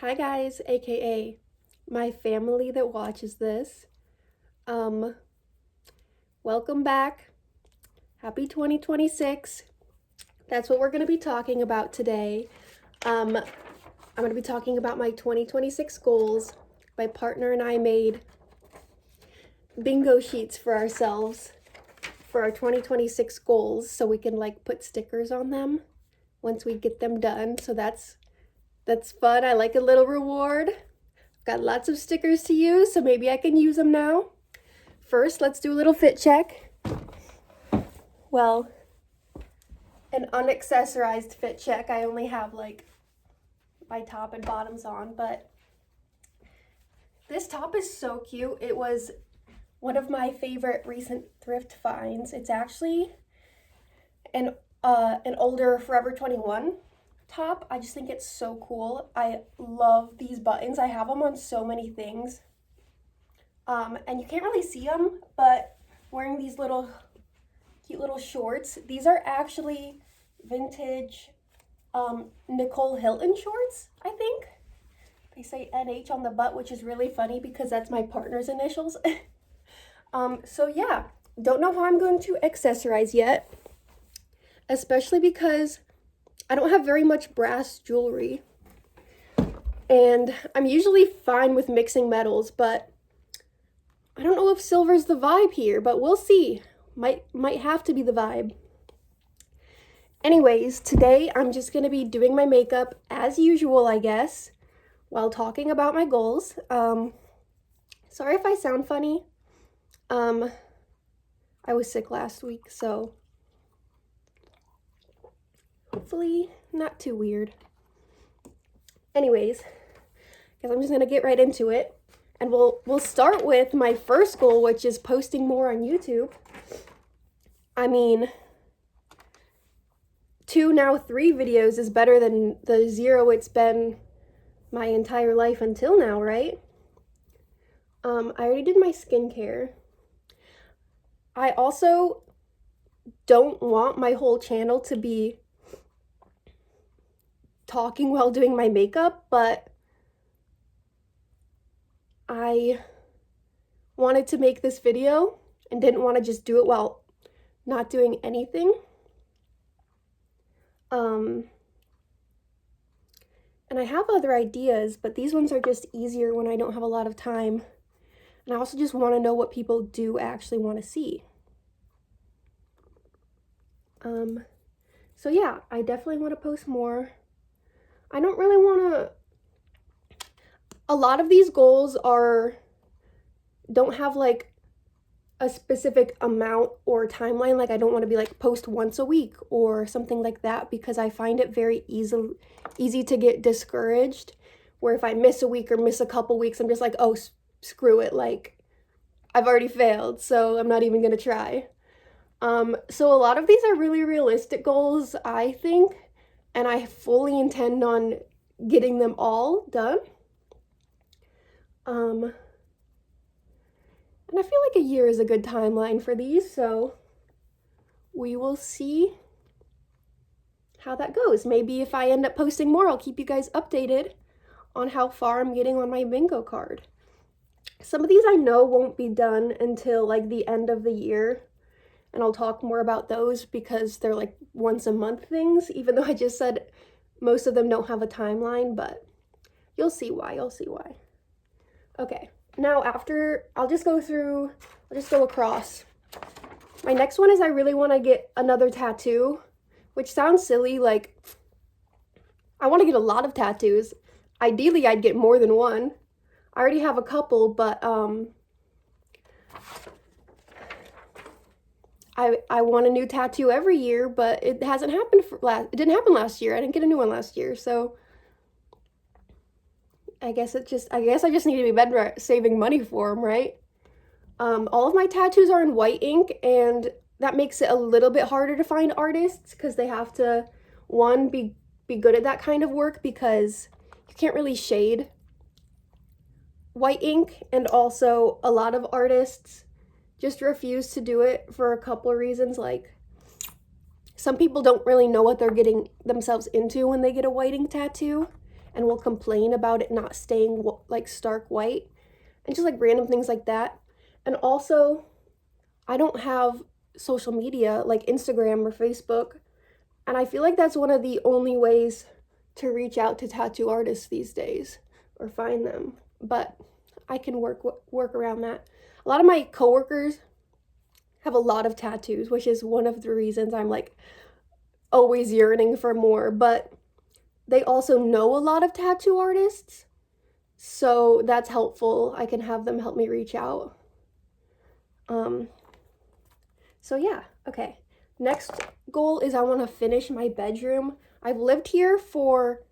Hi guys, aka my family that watches this. Um, Welcome back. Happy 2026. That's what we're going to be talking about today. I'm going to be talking about my 2026 goals. My partner and I made bingo sheets for ourselves for our 2026 goals so we can like put stickers on them once we get them done. So that's fun. I like a little reward. Got lots of stickers to use, so maybe I can use them now. First, let's do a little fit check. Well, an unaccessorized fit check. I only have like my top and bottoms on, but this top is so cute. It was one of my favorite recent thrift finds. It's actually an older Forever 21 top. I just think it's so cool. I love these buttons. I have them on so many things. And you can't really see them, but wearing these little cute little shorts. These are actually vintage Nicole Hilton shorts, I think. They say NH on the butt, which is really funny because that's my partner's initials. So yeah, don't know how I'm going to accessorize yet, especially because I don't have very much brass jewelry. And I'm usually fine with mixing metals, but I don't know if silver's the vibe here, but we'll see. Might have to be the vibe. Anyways, today I'm just going to be doing my makeup as usual, I guess, while talking about my goals. Sorry if I sound funny. I was sick last week, so hopefully not too weird. Anyways, guess I'm just going to get right into it. And we'll start with my first goal, which is posting more on YouTube. I mean, 2, now 3 videos is better than the 0 it's been my entire life until now, right? I already did my skincare. I also don't want my whole channel to be talking while doing my makeup, but I wanted to make this video and didn't want to just do it while not doing anything. And I have other ideas, but these ones are just easier when I don't have a lot of time. And I also just want to know what people do actually want to see. So yeah, I definitely want to post more. I don't really want to... A lot of these goals don't have like a specific amount or timeline. Like I don't want to be like post once a week or something like that, because I find it very easy to get discouraged, where if I miss a week or miss a couple weeks, I'm just like, oh, screw it, like I've already failed, so I'm not even gonna try. So a lot of these are really realistic goals, I think, and I fully intend on getting them all done. And I feel like a year is a good timeline for these, so we will see how that goes. Maybe if I end up posting more, I'll keep you guys updated on how far I'm getting on my bingo card. Some of these I know won't be done until like the end of the year, and I'll talk more about those because they're like once a month things, even though I just said most of them don't have a timeline, but you'll see why, Okay. Now I'll just go across. My next one is I really want to get another tattoo, which sounds silly. Like, I want to get a lot of tattoos. Ideally, I'd get more than one. I already have a couple, but I want a new tattoo every year, but it hasn't happened it didn't happen last year. I didn't get a new one last year, so I guess I just need to be better at saving money for them, right? All of my tattoos are in white ink, and that makes it a little bit harder to find artists because they have to, one, be good at that kind of work, because you can't really shade white ink, and also a lot of artists just refuse to do it for a couple of reasons. Like, some people don't really know what they're getting themselves into when they get a white ink tattoo, and will complain about it not staying like stark white, and just like random things like that. And also, I don't have social media like Instagram or Facebook, and I feel like that's one of the only ways to reach out to tattoo artists these days or find them. But I can work around that. A lot of my coworkers have a lot of tattoos, which is one of the reasons I'm like always yearning for more, but they also know a lot of tattoo artists, so that's helpful. I can have them help me reach out. So yeah, okay. Next goal is I want to finish my bedroom. I've lived here for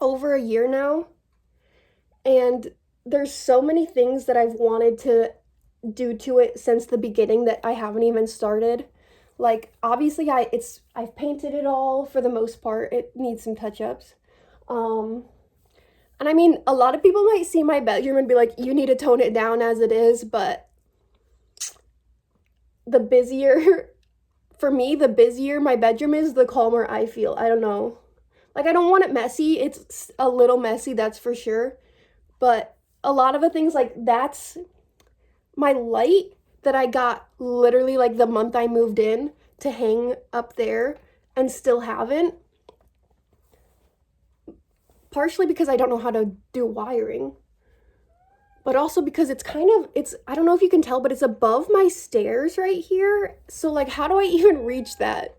over a year now, and there's so many things that I've wanted to do to it since the beginning that I haven't even started. Like, obviously I've painted it all for the most part. It needs some touch-ups. And I mean, a lot of people might see my bedroom and be like, you need to tone it down as it is, but for me, the busier my bedroom is, the calmer I feel. I don't know. Like, I don't want it messy. It's a little messy, that's for sure. But a lot of the things, like, that's my light that I got literally like the month I moved in to hang up there and still haven't. Partially because I don't know how to do wiring, but also because it's I don't know if you can tell, but it's above my stairs right here. So like, how do I even reach that?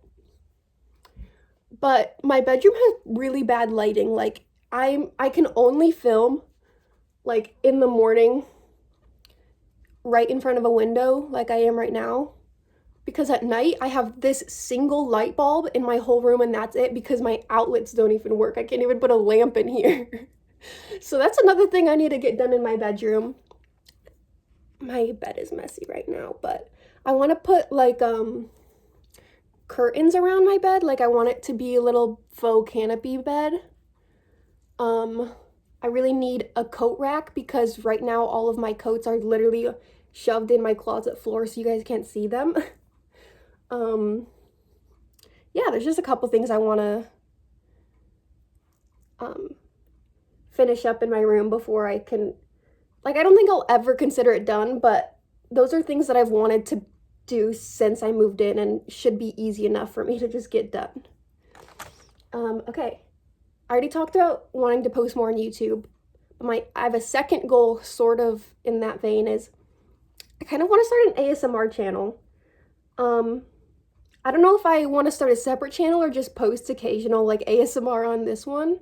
But my bedroom has really bad lighting. Like, I can only film like in the morning right in front of a window like I am right now, because at night I have this single light bulb in my whole room and that's it, because my outlets don't even work. I can't even put a lamp in here. So that's another thing I need to get done in my bedroom. My bed is messy right now, but I want to put like curtains around my bed. Like, I want it to be a little faux canopy bed. I really need a coat rack because right now all of my coats are literally shoved in my closet floor so you guys can't see them. Yeah, there's just a couple things I want to finish up in my room before I can, like, I don't think I'll ever consider it done, but those are things that I've wanted to do since I moved in and should be easy enough for me to just get done. Okay. I already talked about wanting to post more on YouTube. I have a second goal sort of in that vein is I kind of want to start an ASMR channel. I don't know if I want to start a separate channel or just post occasional like ASMR on this one.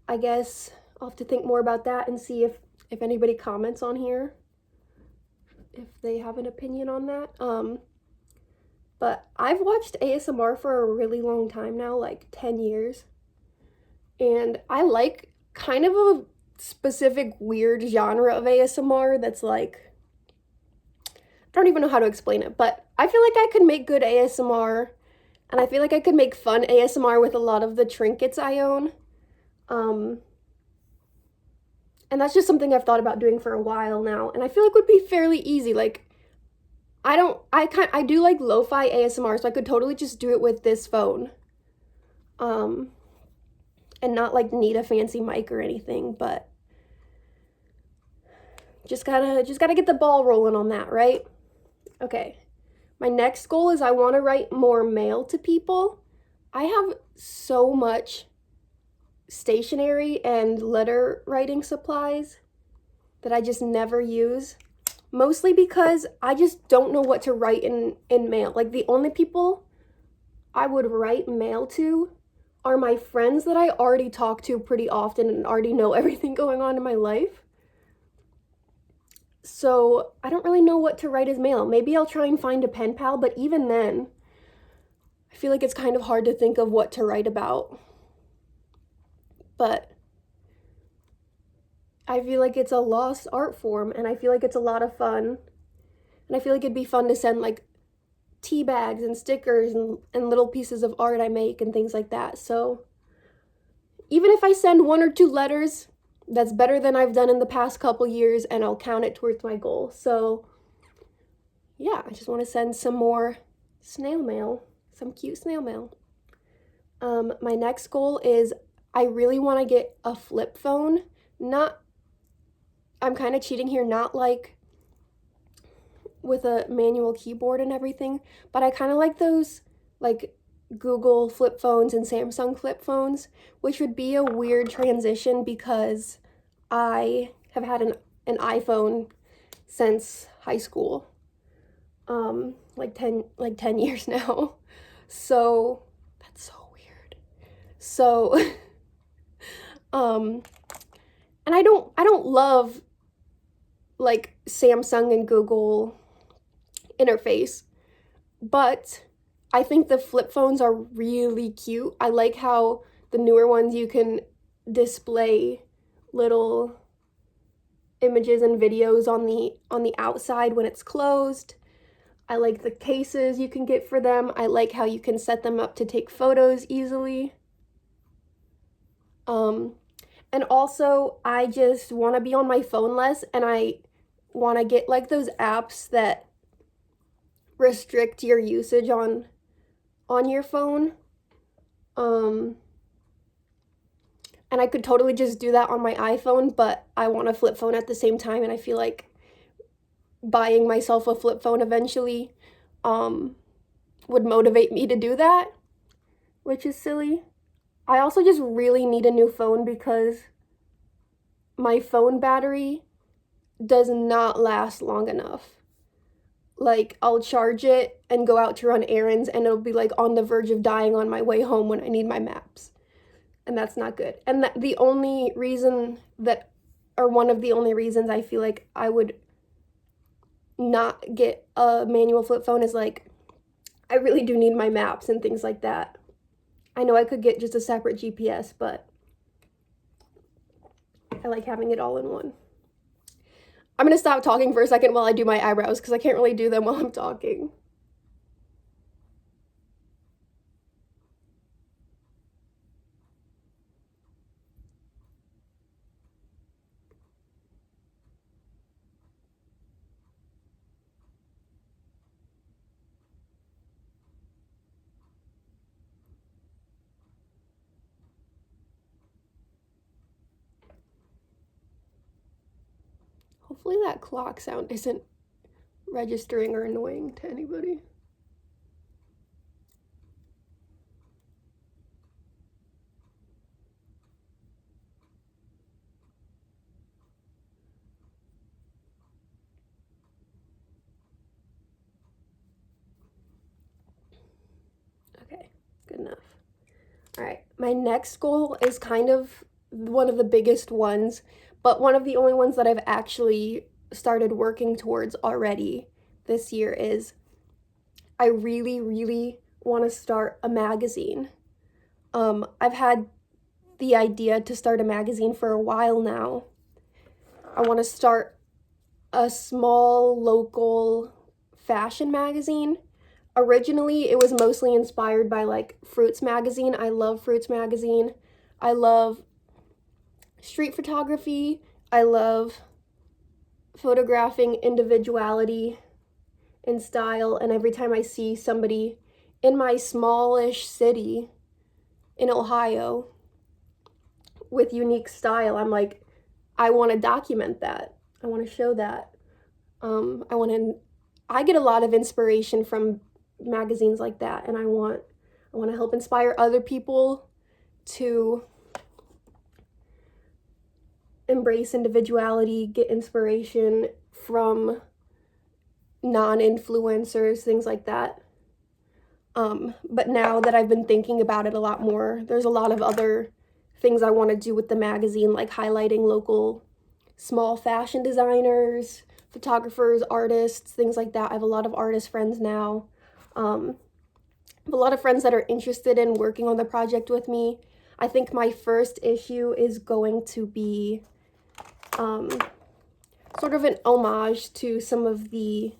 I guess I'll have to think more about that and see if anybody comments on here, if they have an opinion on that. But I've watched ASMR for a really long time now, like 10 years. And I like kind of a specific weird genre of ASMR that's like, I don't even know how to explain it, but I feel like I could make good ASMR, and I feel like I could make fun ASMR with a lot of the trinkets I own. And that's just something I've thought about doing for a while now, and I feel like would be fairly easy. Like, I do like lo-fi ASMR, so I could totally just do it with this phone. And not like need a fancy mic or anything, but just gotta get the ball rolling on that, right? Okay. My next goal is I want to write more mail to people. I have so much stationery and letter writing supplies that I just never use, mostly because I just don't know what to write in mail. Like, the only people I would write mail to are my friends that I already talk to pretty often and already know everything going on in my life. So I don't really know what to write as mail. Maybe I'll try and find a pen pal, but even then, I feel like it's kind of hard to think of what to write about. But I feel like it's a lost art form, and I feel like it's a lot of fun. And I feel like it'd be fun to send like tea bags and stickers and little pieces of art I make and things like that. So even if I send 1 or 2 letters, that's better than I've done in the past couple years, and I'll count it towards my goal. So yeah, I just want to send some more snail mail, some cute snail mail. My next goal is I really want to get a flip phone. Not, I'm kind of cheating here, not like with a manual keyboard and everything, but I kind of like those like Google flip phones and Samsung flip phones, which would be a weird transition because I have had an iPhone since high school. Like 10 years now. So that's so weird. So and I don't love like Samsung and Google interface, but I think the flip phones are really cute. I like how the newer ones you can display little images and videos on the outside when it's closed. I like the cases you can get for them. I like how you can set them up to take photos easily. And also I just want to be on my phone less, and I want to get like those apps that restrict your usage on your phone. And I could totally just do that on my iPhone, but I want a flip phone at the same time, and I feel like buying myself a flip phone eventually would motivate me to do that, which is silly. I also just really need a new phone because my phone battery does not last long enough. Like, I'll charge it and go out to run errands, and it'll be like on the verge of dying on my way home when I need my maps. And that's not good. And the only reason that, or one of the only reasons I feel like I would not get a manual flip phone is like, I really do need my maps and things like that. I know I could get just a separate GPS, but I like having it all in one. I'm gonna stop talking for a second while I do my eyebrows because I can't really do them while I'm talking. Hopefully that clock sound isn't registering or annoying to anybody. Okay, good enough. All right, my next goal is kind of one of the biggest ones, but one of the only ones that I've actually started working towards already this year is I really, really want to start a magazine. I've had the idea to start a magazine for a while now. I want to start a small local fashion magazine. Originally, it was mostly inspired by like Fruits magazine. I love Fruits magazine. I love street photography. I love photographing individuality and style. And every time I see somebody in my smallish city in Ohio with unique style, I'm like, I want to document that. I want to show that. I get a lot of inspiration from magazines like that, and I want to help inspire other people to embrace individuality, get inspiration from non-influencers, things like that. But now that I've been thinking about it a lot more, there's a lot of other things I want to do with the magazine, like highlighting local small fashion designers, photographers, artists, things like that. I have a lot of artist friends now. I have a lot of friends that are interested in working on the project with me. I think my first issue is going to be sort of an homage to some of the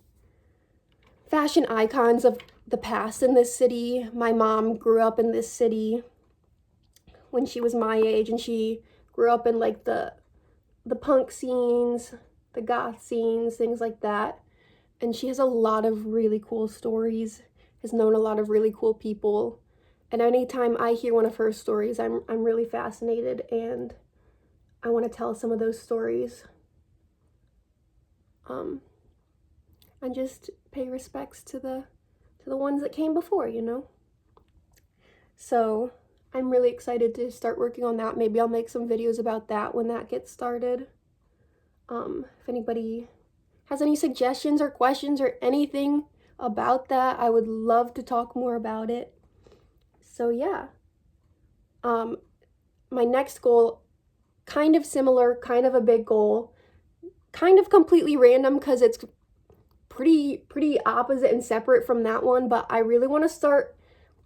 fashion icons of the past in this city. My mom grew up in this city when she was my age, and she grew up in like the punk scenes, the goth scenes, things like that. And she has a lot of really cool stories, has known a lot of really cool people. And anytime I hear one of her stories, I'm really fascinated, and I want to tell some of those stories. And just pay respects to the ones that came before, you know? So I'm really excited to start working on that. Maybe I'll make some videos about that when that gets started. If anybody has any suggestions or questions or anything about that, I would love to talk more about it. So yeah. My next goal, kind of similar, kind of a big goal, kind of completely random because it's pretty opposite and separate from that one, but I really want to start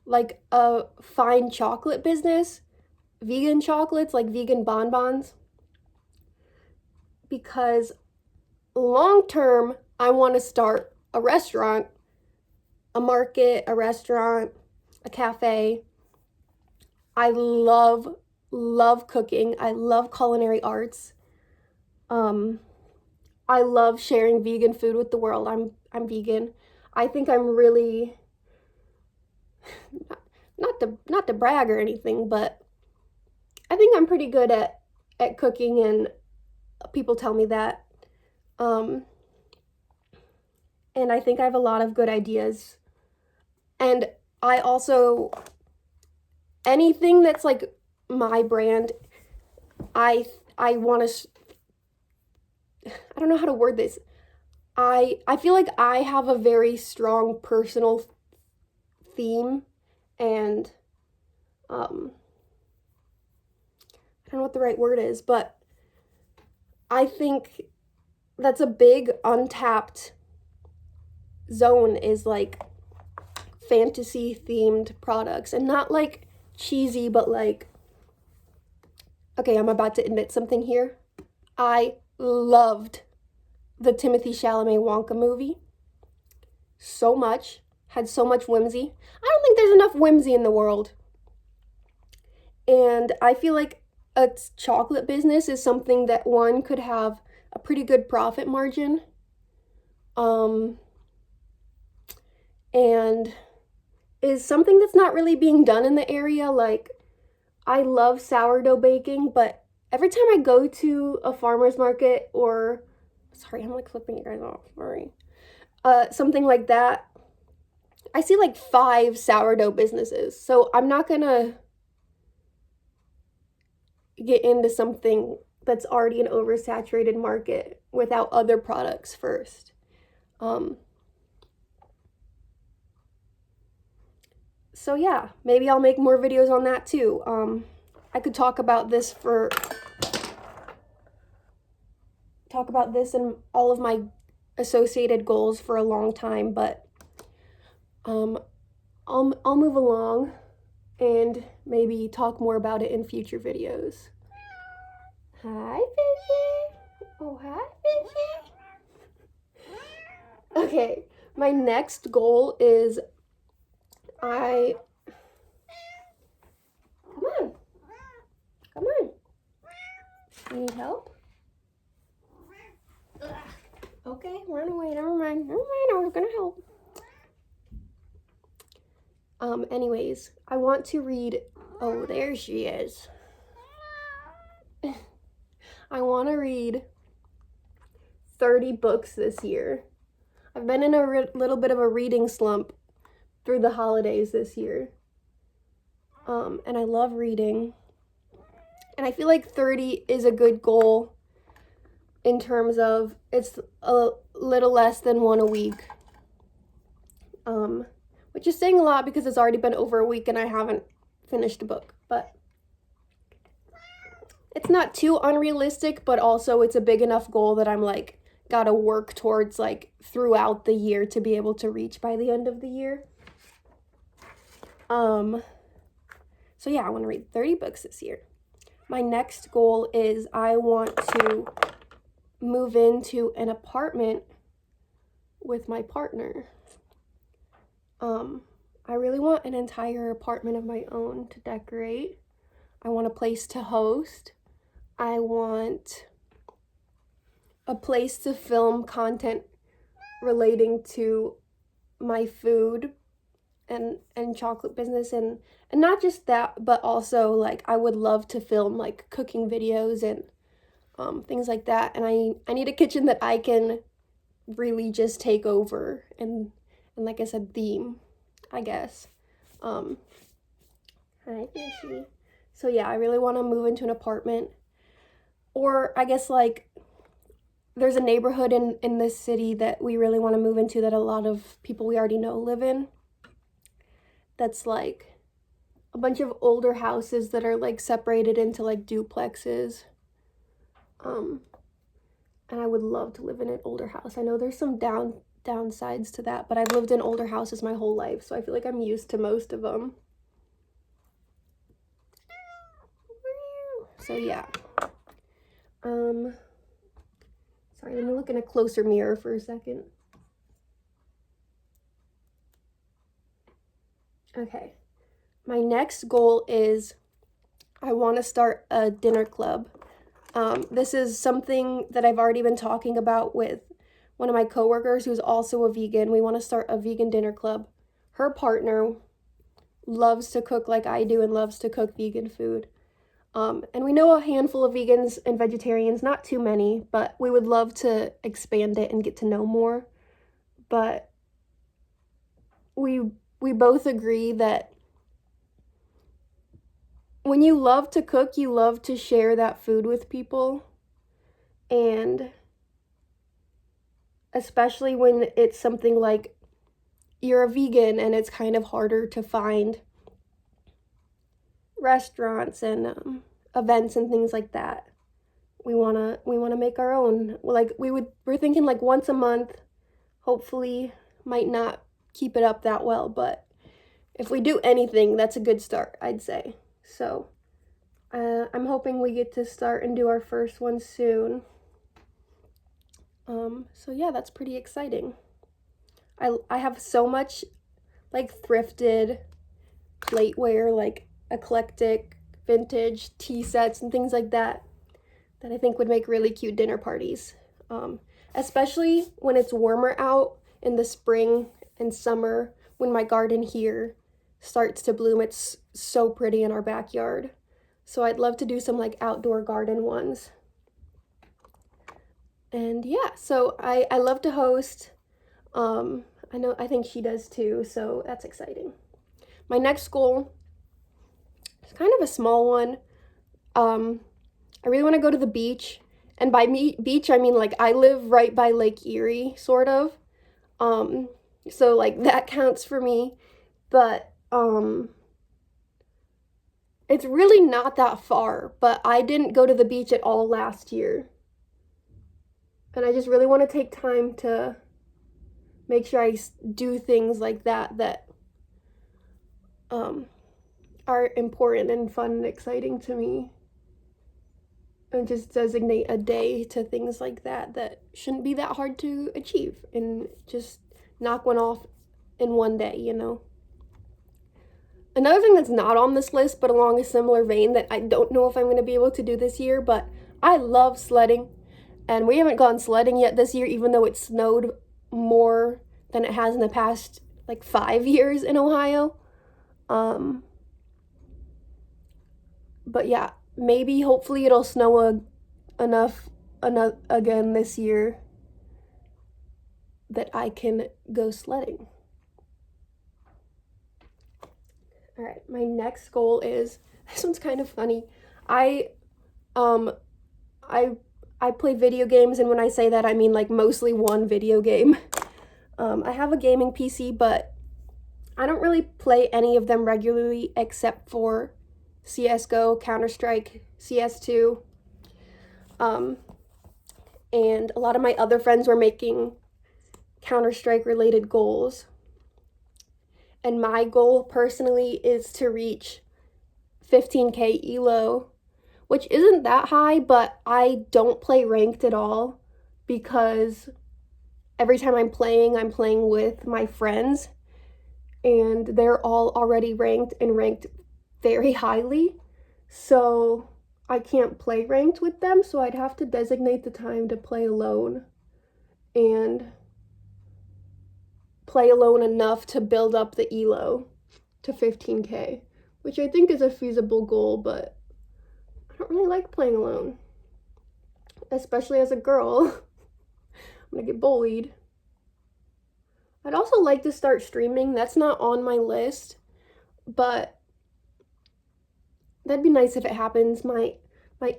like a fine chocolate business, vegan chocolates, like vegan bonbons, because long term I want to start a restaurant, a market, a restaurant, a cafe. I love cooking. I love culinary arts. I love sharing vegan food with the world. I'm vegan. I think I'm really not to brag or anything, but I think I'm pretty good at cooking, and people tell me that. And I think I have a lot of good ideas. And I also, anything that's like my brand, I want to, I don't know how to word this. I feel like I have a very strong personal theme, and I don't know what the right word is, but I think that's a big untapped zone, is like fantasy themed products, and not like cheesy, but like, okay, I'm about to admit something here. I loved the Timothée Chalamet Wonka movie so much, had so much whimsy. I don't think there's enough whimsy in the world. And I feel like a chocolate business is something that one could have a pretty good profit margin. And is something that's not really being done in the area. Like, I love sourdough baking, but every time I go to a farmer's market, or, sorry, I'm like flipping you guys off, sorry. Something like that, I see like 5 sourdough businesses. So I'm not gonna get into something that's already an oversaturated market without other products first. So yeah, maybe I'll make more videos on that too. I could talk about this and all of my associated goals for a long time, but I'll move along and maybe talk more about it in future videos. Hi, Fishy. Oh, hi, Fishy. Okay, my next goal is come on. You need help? Okay, run away. Never mind. I was gonna help. Anyways, I want to read. Oh, there she is. I want to read 30 books this year. I've been in a little bit of a reading slump through the holidays this year. And I love reading. And I feel like 30 is a good goal in terms of it's a little less than 1 a week. Which is saying a lot because it's already been over a week and I haven't finished a book. But it's not too unrealistic, but also it's a big enough goal that I'm like, gotta work towards like throughout the year to be able to reach by the end of the year. So yeah, I want to read 30 books this year. My next goal is I want to move into an apartment with my partner. I really want an entire apartment of my own to decorate. I want a place to host. I want a place to film content relating to my food and chocolate business, and not just that, but also like I would love to film like cooking videos and things like that. And I need a kitchen that I can really just take over and like I said, theme, I guess. Hi, Fishy. So yeah, I really want to move into an apartment, or I guess like there's a neighborhood in this city that we really want to move into that a lot of people we already know live in. That's like a bunch of older houses that are like separated into like duplexes. And I would love to live in an older house. I know there's some downsides to that, but I've lived in older houses my whole life, so I feel like I'm used to most of them. So yeah. Sorry, let me look in a closer mirror for a second. Okay. My next goal is I want to start a dinner club. This is something that I've already been talking about with one of my coworkers who's also a vegan. We want to start a vegan dinner club. Her partner loves to cook like I do and loves to cook vegan food. And we know a handful of vegans and vegetarians, not too many, but we would love to expand it and get to know more. But we both agree that when you love to cook, you love to share that food with people. And especially when it's something like you're a vegan and it's kind of harder to find restaurants and events and things like that. We wanna make our own. Like we're thinking like once a month. Hopefully, might not keep it up that well, but if we do anything, that's a good start, I'd say. So I'm hoping we get to start and do our first one soon. So yeah, that's pretty exciting. I have so much like thrifted plateware, like eclectic vintage tea sets and things like that I think would make really cute dinner parties. Especially when it's warmer out in the spring and summer, when my garden here starts to bloom. It's so pretty in our backyard. So I'd love to do some like outdoor garden ones. And yeah, so I love to host. I think she does too, so that's exciting. My next goal is kind of a small one. I really want to go to the beach. And by beach, I mean like I live right by Lake Erie, sort of. So like that counts for me. But it's really not that far. But I didn't go to the beach at all last year. And I just really want to take time to make sure I do things like that are important and fun and exciting to me. And just designate a day to things like that shouldn't be that hard to achieve, and just knock one off in one day, you know? Another thing that's not on this list, but along a similar vein that I don't know if I'm going to be able to do this year, but I love sledding. And we haven't gone sledding yet this year, even though it snowed more than it has in the past, like 5 years in Ohio. But yeah, maybe, hopefully it'll snow enough again this year that I can go sledding. All right, my next goal is, this one's kind of funny. I play video games, and when I say that, I mean like mostly one video game. I have a gaming PC, but I don't really play any of them regularly except for CSGO, Counter-Strike, CS2. And a lot of my other friends were making Counter-Strike related goals. And my goal personally is to reach 15k elo, which isn't that high, but I don't play ranked at all because every time I'm playing with my friends, and they're all already ranked and ranked very highly. So I can't play ranked with them, so I'd have to designate the time to play alone. And play alone enough to build up the elo to 15K, which I think is a feasible goal, but I don't really like playing alone, especially as a girl. I'm gonna get bullied. I'd also like to start streaming. That's not on my list, but that'd be nice if it happens. My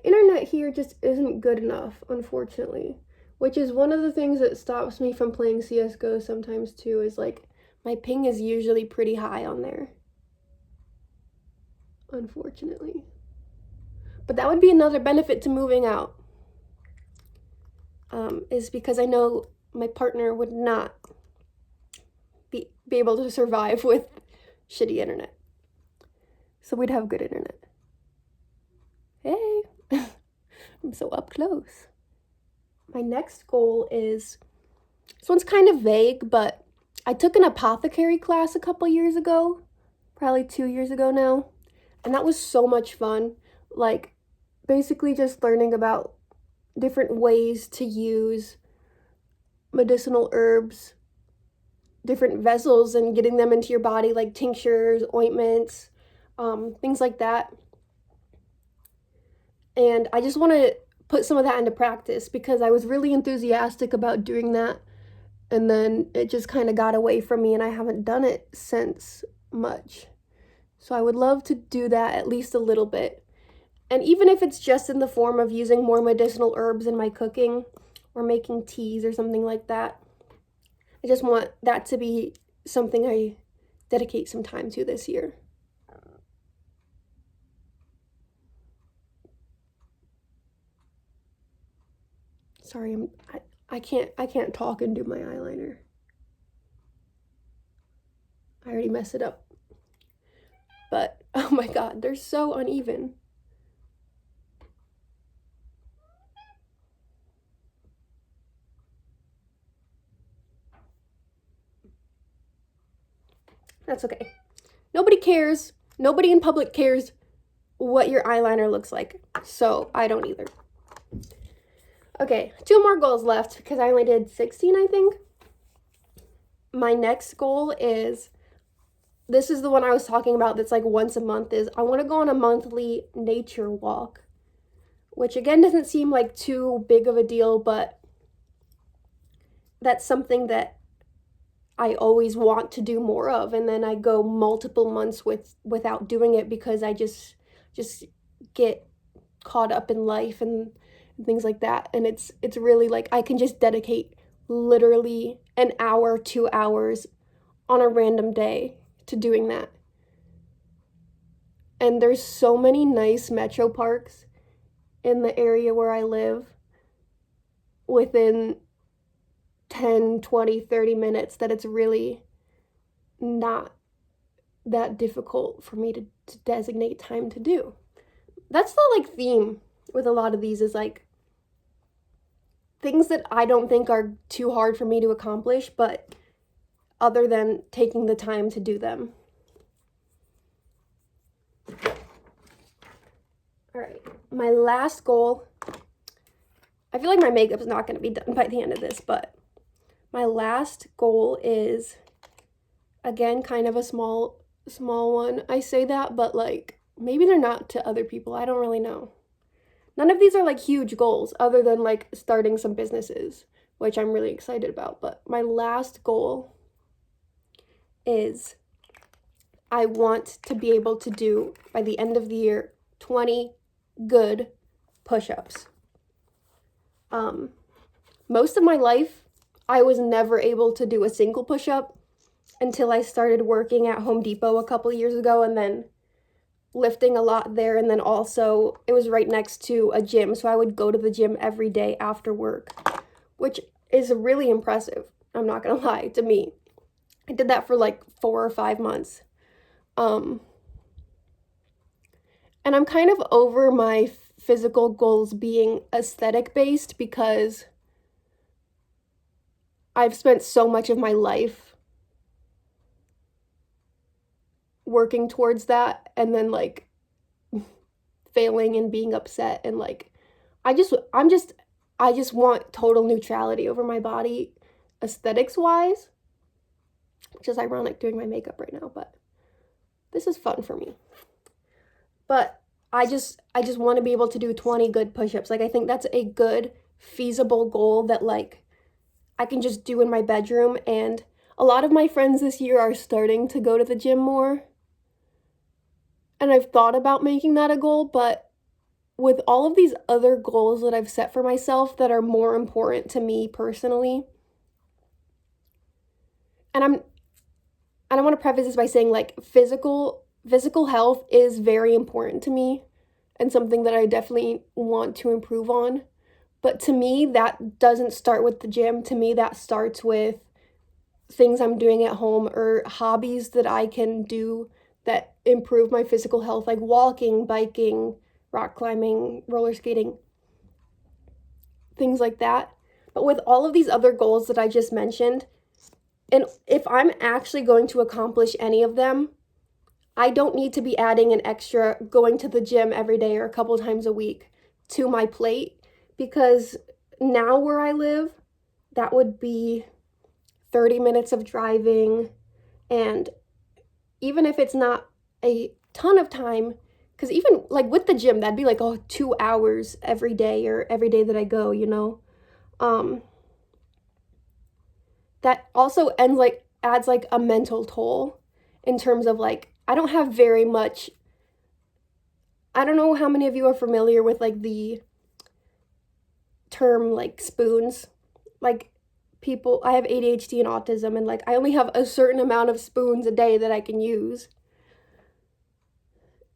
internet here just isn't good enough, unfortunately, which is one of the things that stops me from playing CSGO sometimes too, is like my ping is usually pretty high on there, unfortunately. But that would be another benefit to moving out, is because I know my partner would not be able to survive with shitty internet. So we'd have good internet. Hey, I'm so up close. My next goal is, this one's kind of vague, but I took an apothecary class a couple years ago, probably 2 years ago now, and that was so much fun. Like, basically just learning about different ways to use medicinal herbs, different vessels, and getting them into your body, like tinctures, ointments, things like that. And I just want to put some of that into practice because I was really enthusiastic about doing that, and then it just kind of got away from me and I haven't done it since much. So I would love to do that at least a little bit. And even if it's just in the form of using more medicinal herbs in my cooking or making teas or something like that, I just want that to be something I dedicate some time to this year. Sorry, I can't talk and do my eyeliner. I already messed it up. But oh my god, they're so uneven. That's okay. Nobody cares. Nobody in public cares what your eyeliner looks like. So I don't either. Okay, 2 more goals left because I only did 16, I think. My next goal is, this is the one I was talking about that's like once a month, is I want to go on a monthly nature walk, which again doesn't seem like too big of a deal, but that's something that I always want to do more of, and then I go multiple months without doing it because I just get caught up in life and things like that. And it's really like I can just dedicate literally an hour, 2 hours on a random day to doing that. And there's so many nice metro parks in the area where I live within 10, 20, 30 minutes that it's really not that difficult for me to designate time to do. That's the like theme with a lot of these, is like things that I don't think are too hard for me to accomplish, but other than taking the time to do them. All right, my last goal, I feel like my makeup's not going to be done by the end of this, but my last goal is, again, kind of a small one. I say that, but like maybe they're not to other people. I don't really know. None of these are like huge goals other than like starting some businesses, which I'm really excited about. But my last goal is I want to be able to do, by the end of the year, 20 good push-ups. Most of my life, I was never able to do a single push-up until I started working at Home Depot a couple years ago, and then lifting a lot there. And then also it was right next to a gym, so I would go to the gym every day after work, which is really impressive, I'm not gonna lie, to me. I did that for like 4 or 5 months. And I'm kind of over my physical goals being aesthetic based because I've spent so much of my life working towards that, and then like failing and being upset, and like I just want total neutrality over my body aesthetics wise. which is ironic doing my makeup right now, but this is fun for me. But I just want to be able to do 20 good push-ups. Like, I think that's a good, feasible goal that, like, I can just do in my bedroom. And a lot of my friends this year are starting to go to the gym more. And I've thought about making that a goal, but with all of these other goals that I've set for myself that are more important to me personally, and I want to preface this by saying, like, physical health is very important to me and something that I definitely want to improve on. But to me, that doesn't start with the gym. To me, that starts with things I'm doing at home or hobbies that I can do that improve my physical health, like walking, biking, rock climbing, roller skating, things like that. But with all of these other goals that I just mentioned, and if I'm actually going to accomplish any of them, I don't need to be adding an extra going to the gym every day or a couple times a week to my plate, because now where I live, that would be 30 minutes of driving. And even if it's not a ton of time, because even like with the gym, that'd be like 2 hours every day or every day that I go, you know. That also adds like a mental toll in terms of, like, I don't have very much. I don't know how many of you are familiar with like the term like spoons. Like, people, I have ADHD and autism, and like I only have a certain amount of spoons a day that I can use.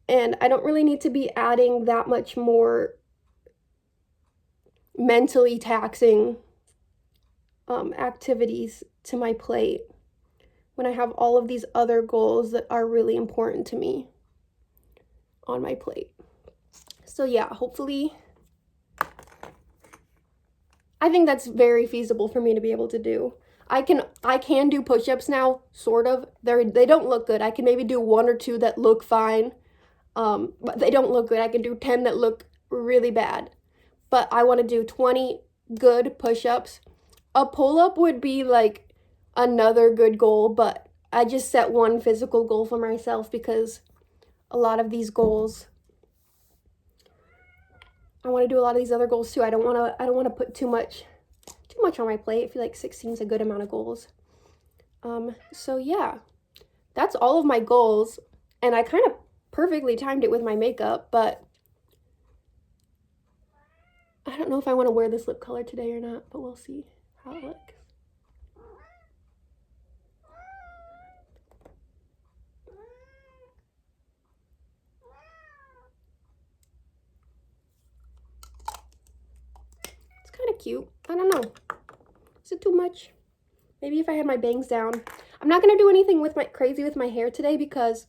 And I don't really need to be adding that much more mentally taxing activities to my plate when I have all of these other goals that are really important to me on my plate. So yeah, hopefully, I think that's very feasible for me to be able to do. I can do push-ups now, sort of. They don't look good. I can maybe do 1 or 2 that look fine, but they don't look good. I can do 10 that look really bad. But I want to do 20 good push-ups. A pull-up would be like another good goal, but I just set one physical goal for myself because a lot of these goals, I want to do a lot of these other goals too. I don't want to put too much on my plate. I feel like 16 is a good amount of goals. So yeah, that's all of my goals, and I kind of perfectly timed it with my makeup, but I don't know if I want to wear this lip color today or not, but we'll see how it looks. It's kind of cute. I don't know. Is it too much? Maybe if I had my bangs down. I'm not going to do anything with crazy with my hair today, because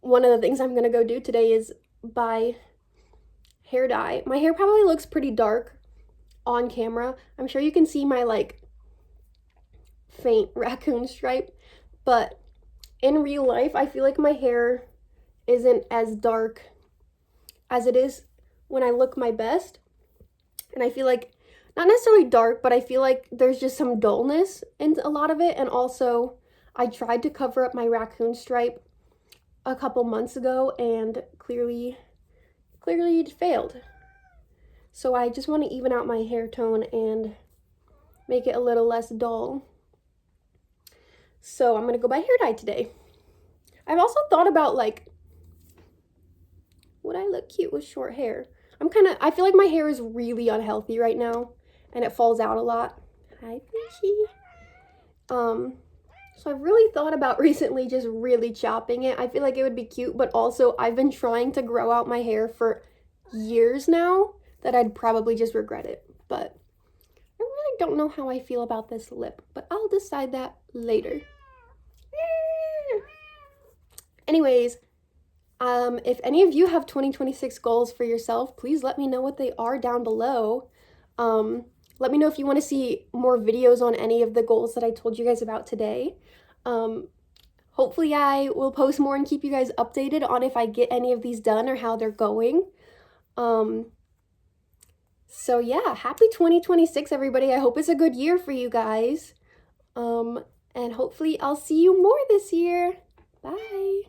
one of the things I'm going to go do today is buy hair dye. My hair probably looks pretty dark on camera. I'm sure you can see my like faint raccoon stripe, but in real life, I feel like my hair isn't as dark as it is when I look my best. And I feel like, not necessarily dark, but I feel like there's just some dullness in a lot of it. And also, I tried to cover up my raccoon stripe a couple months ago, and clearly it failed. So I just want to even out my hair tone and make it a little less dull. So I'm going to go buy hair dye today. I've also thought about, like, would I look cute with short hair? I feel like my hair is really unhealthy right now, and it falls out a lot. Hi, Fishy. So I've really thought about recently just really chopping it. I feel like it would be cute, but also I've been trying to grow out my hair for years now that I'd probably just regret it. But I really don't know how I feel about this lip, but I'll decide that later. Anyways, if any of you have 2026 goals for yourself, please let me know what they are down below. Let me know if you want to see more videos on any of the goals that I told you guys about today. Hopefully I will post more and keep you guys updated on if I get any of these done or how they're going. So yeah, happy 2026, everybody. I hope it's a good year for you guys. And And hopefully I'll see you more this year. Bye.